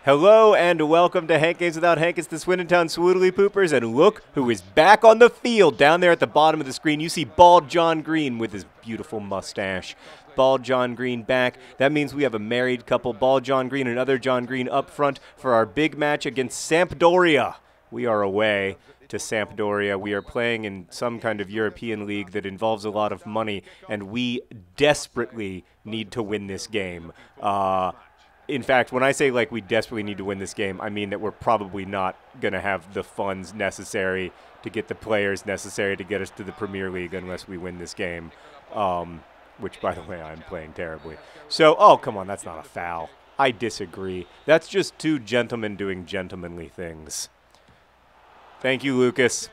Hello and welcome to Hank Games Without Hank. It's the Swindon Town Swoodly Poopers, and look who is back on the field. Down there at the bottom of the screen, you see Bald John Green with his beautiful mustache. Bald John Green back. That means we have a married couple, Bald John Green and other John Green, up front for our big match against Sampdoria. We are away to Sampdoria. We are playing in some kind of European league that involves a lot of money, and we desperately need to win this game. In fact, when I say like we desperately need to win this game, I mean that we're probably not going to have the funds necessary to get the players necessary to get us to the Premier League unless we win this game, which, by the way, I'm playing terribly. So, oh, come on, that's not a foul. I disagree. That's just two gentlemen doing gentlemanly things. Thank you, Lucas.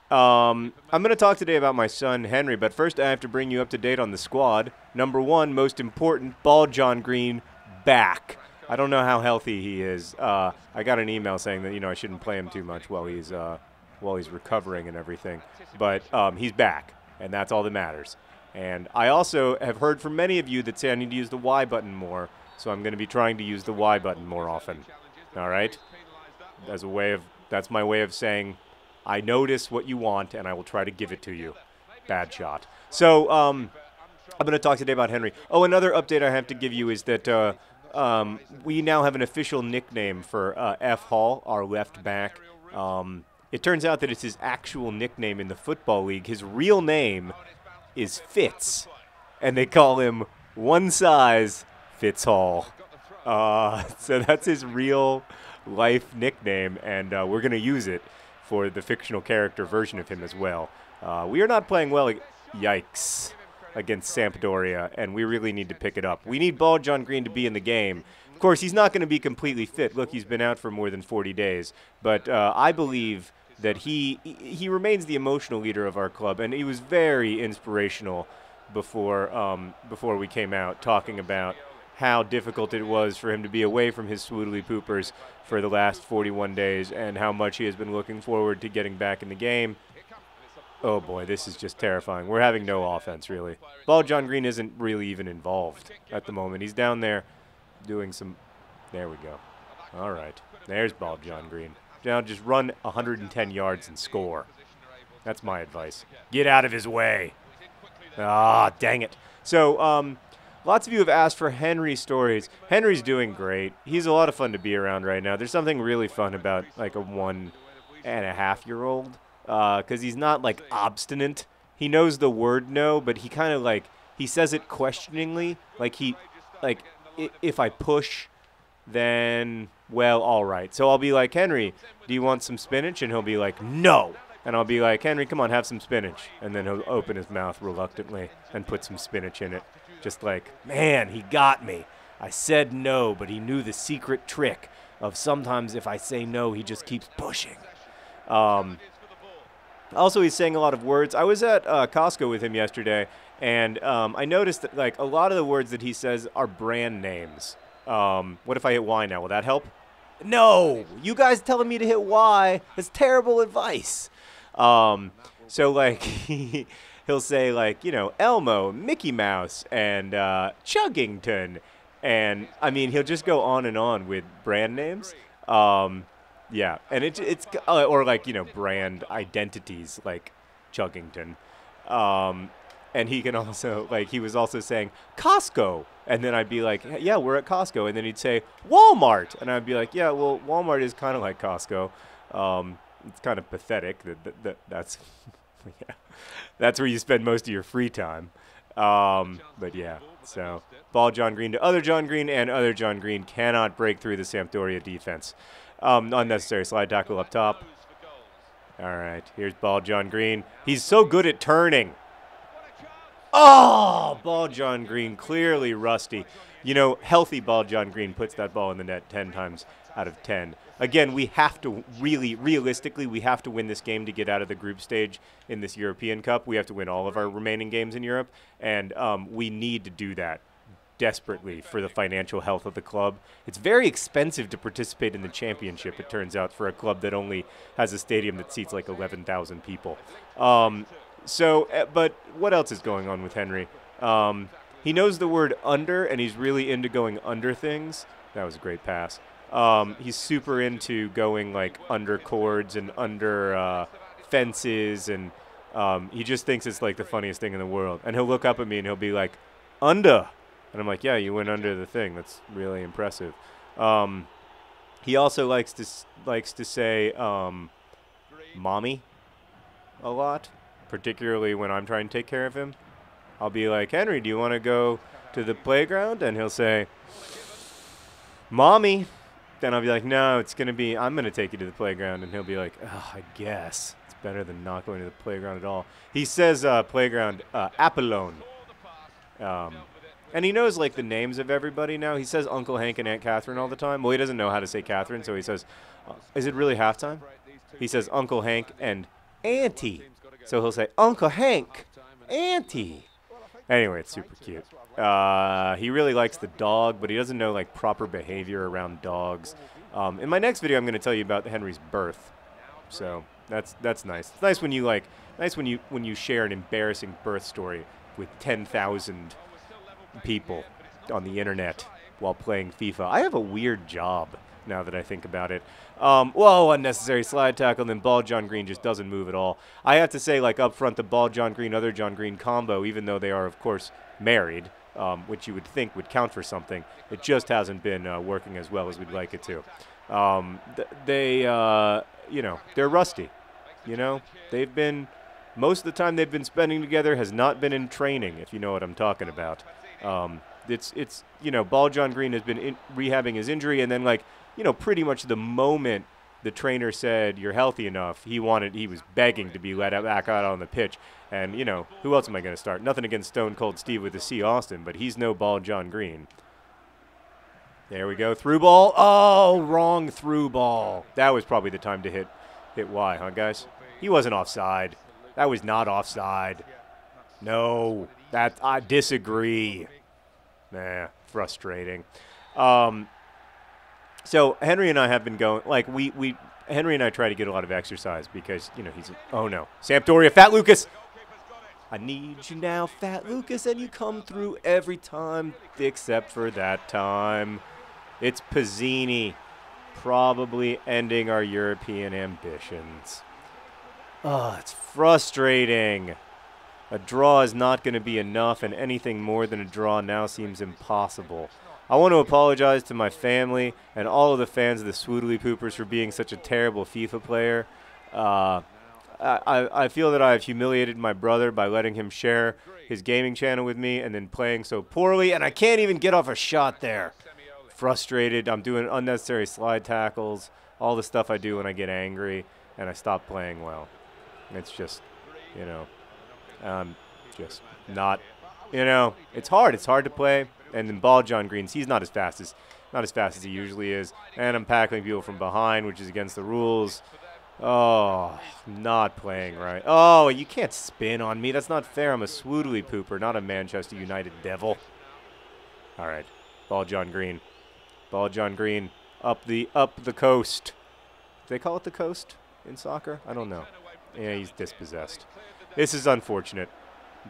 I'm going to talk today about my son, Henry, but first I have to bring you up to date on the squad. Number one, most important, Bald John Green, back. I don't know how healthy he is. I got an email saying that I shouldn't play him too much while he's recovering and everything, but he's back, and that's all that matters. And I also have heard from many of you that say I need to use the Y button more, so I'm going to be trying to use the Y button more often. All right, that's my way of saying I notice what you want and I will try to give it to you. Bad shot. So I'm going to talk today about Henry. Oh, another update I have to give you is that we now have an official nickname for F. Hall, our left back. It turns out that it's his actual nickname in the Football League. His real name is Fitz, and they call him One Size Fitz Hall. So that's his real life nickname, and we're going to use it for the fictional character version of him as well. We are not playing well, yikes, against Sampdoria, and we really need to pick it up. We need Bald John Green to be in the game. Of course, he's not going to be completely fit. Look, he's been out for more than 40 days. But I believe that he remains the emotional leader of our club, and he was very inspirational before we came out, talking about how difficult it was for him to be away from his Swoodly Poopers for the last 41 days and how much he has been looking forward to getting back in the game. Oh boy, this is just terrifying. We're having no offense, really. Bald John Green isn't really even involved at the moment. He's down there doing some... There we go. All right. There's Bald John Green. Now just run 110 yards and score. That's my advice. Get out of his way. Ah, dang it. So, lots of you have asked for Henry stories. Henry's doing great. He's a lot of fun to be around right now. There's something really fun about, like, a 1.5-year-old. Because he's not, like, obstinate. He knows the word no, but he kind of, like, he says it questioningly. If I push, then, well, all right. So I'll be like, Henry, do you want some spinach? And he'll be like, no. And I'll be like, Henry, come on, have some spinach. And then he'll open his mouth reluctantly and put some spinach in it. Just like, man, he got me. I said no, but he knew the secret trick of sometimes if I say no, he just keeps pushing. Also, he's saying a lot of words. I was at Costco with him yesterday, and I noticed that like a lot of the words that he says are brand names. What if I hit Y now? Will that help? No! You guys telling me to hit Y is terrible advice. So, like, he'll say, like, Elmo, Mickey Mouse, and Chuggington. And, I mean, he'll just go on and on with brand names. Yeah, and it's or like, brand identities like Chuggington. And he can also, like, he was also saying Costco. And then I'd be like, yeah, we're at Costco. And then he'd say Walmart. And I'd be like, yeah, well, Walmart is kind of like Costco. It's kind of pathetic that's, yeah, that's where you spend most of your free time. But yeah, so Bald John Green to other John Green, and other John Green cannot break through the Sampdoria defense. Unnecessary slide tackle up top. All right, here's Bald John Green. He's so good at turning. Oh, Bald John Green, clearly rusty. Healthy Bald John Green puts that ball in the net 10 times out of 10. Again, we have to realistically, we have to win this game to get out of the group stage in this European Cup. We have to win all of our remaining games in Europe, and we need to do that desperately for the financial health of the club. It's very expensive to participate in the championship, it turns out, for a club that only has a stadium that seats like 11,000 people. But what else is going on with Henry? He knows the word under, and he's really into going under things. That was a great pass. He's super into going like under cords and under fences, and he just thinks it's like the funniest thing in the world. And he'll look up at me and he'll be like, "Under," and I'm like, "Yeah, you went under the thing. That's really impressive." He also likes to say "mommy" a lot, particularly when I'm trying to take care of him. I'll be like, "Henry, do you want to go to the playground?" And he'll say, "Mommy." Then I'll be like, "No, I'm going to take you to the playground." And he'll be like, "Oh, I guess. It's better than not going to the playground at all." He says playground, Apollon. And he knows, like, the names of everybody now. He says Uncle Hank and Aunt Catherine all the time. Well, he doesn't know how to say Catherine, so he says, "Is it really halftime?" He says Uncle Hank and Auntie. So he'll say, "Uncle Hank, Auntie." Anyway, it's super cute. He really likes the dog, but he doesn't know like proper behavior around dogs. In my next video, I'm going to tell you about Henry's birth. So that's nice. It's nice when you share an embarrassing birth story with 10,000 people on the internet while playing FIFA. I have a weird job now that I think about it. Whoa, unnecessary slide tackle, and then Bald John Green just doesn't move at all. I have to say, like, up front, the Bald John Green, other John Green combo, even though they are, of course, married, which you would think would count for something, it just hasn't been working as well as we'd like it to. They're rusty. You know, most of the time they've been spending together has not been in training, if you know what I'm talking about. It's Bald John Green has been rehabbing his injury, and then, like, pretty much the moment the trainer said you're healthy enough, he was begging to be let back out on the pitch. And, who else am I going to start? Nothing against Stone Cold Steve with the C. Austin, but he's no Bald John Green. There we go. Through ball. Oh, wrong through ball. That was probably the time to hit Y, huh, guys? He wasn't offside. That was not offside. No, I disagree. Nah, frustrating. So Henry and I have been going, like, Henry and I try to get a lot of exercise because, oh no, Sampdoria, Fat Lucas. I need you now, Fat Lucas, and you come through every time except for that time. It's Pizzini, probably ending our European ambitions. Oh, it's frustrating. A draw is not going to be enough, and anything more than a draw now seems impossible. I want to apologize to my family and all of the fans of the Swoodly Poopers for being such a terrible FIFA player. I feel that I have humiliated my brother by letting him share his gaming channel with me and then playing so poorly, and I can't even get off a shot there. Frustrated. I'm doing unnecessary slide tackles, all the stuff I do when I get angry, and I stop playing well. It's just, just not, it's hard. It's hard to play. And then Bald John Green, he's not as fast as he usually is. And I'm tackling people from behind, which is against the rules. Oh, not playing right. Oh, you can't spin on me. That's not fair. I'm a Swoodly Pooper, not a Manchester United devil. All right, Bald John Green. Bald John Green up the coast. Do they call it the coast in soccer? I don't know. Yeah, he's dispossessed. This is unfortunate.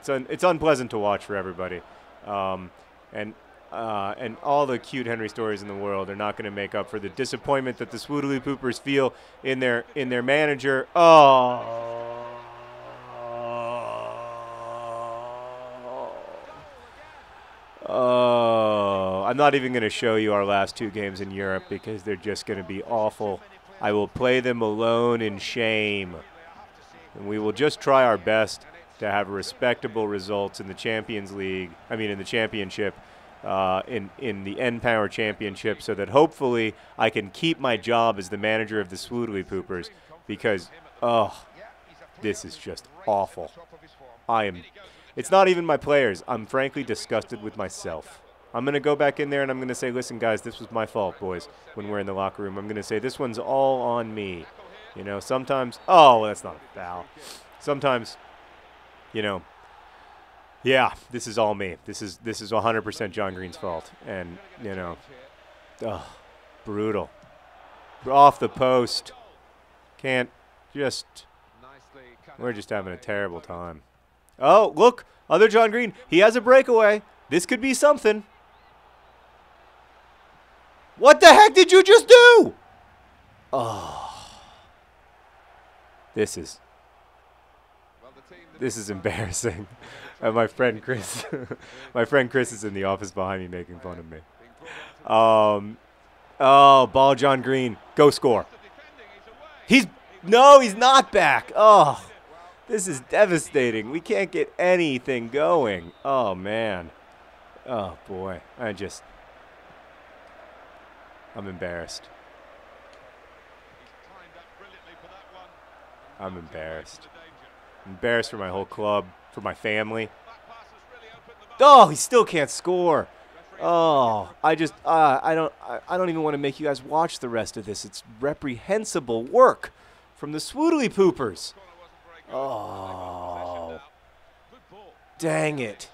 It's unpleasant to watch for everybody. And all the cute Henry stories in the world are not going to make up for the disappointment that the Swoodly Poopers feel in their manager. Oh, I'm not even going to show you our last two games in Europe because they're just going to be awful. I will play them alone in shame, and we will just try our best to have respectable results in the Champions League. I mean, in the championship, in the N-Power Championship, so that hopefully I can keep my job as the manager of the Swoodly Poopers, because, this is just awful. It's not even my players. I'm frankly disgusted with myself. I'm going to go back in there and I'm going to say, listen, guys, this was my fault, boys, when we're in the locker room. I'm going to say, this one's all on me. Sometimes, that's not a foul. Sometimes, yeah, this is all me. This is 100% John Green's fault. And, brutal. Off the post. We're just having a terrible time. Oh, look, other John Green. He has a breakaway. This could be something. What the heck did you just do? Oh. This is embarrassing. My friend Chris, my friend Chris is in the office behind me making fun of me. Oh, ball John Green. Go score. No, he's not back. Oh, this is devastating. We can't get anything going. Oh, man. Oh, boy. I'm embarrassed. I'm embarrassed. Embarrassed for my whole club, for my family. Oh, he still can't score. Oh, I don't even want to make you guys watch the rest of this. It's reprehensible work from the Swoodly Poopers. Oh, dang it.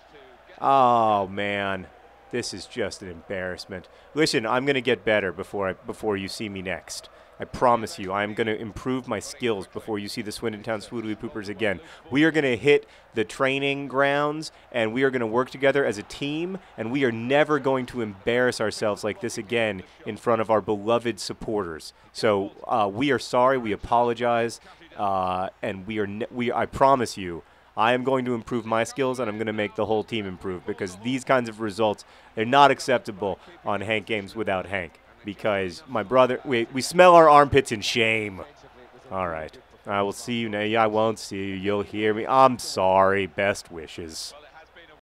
Oh, man. This is just an embarrassment. Listen, I'm going to get better before you see me next. I promise you, I'm going to improve my skills before you see the Swindon Town Swoodly Poopers again. We are going to hit the training grounds, and we are going to work together as a team, and we are never going to embarrass ourselves like this again in front of our beloved supporters. So we are sorry, we apologize, and I promise you, I am going to improve my skills, and I'm going to make the whole team improve, because these kinds of results, they're not acceptable on Hank Games without Hank. Because my brother, we smell our armpits in shame. All right. I will see you now. I won't see you. You'll hear me. I'm sorry. Best wishes.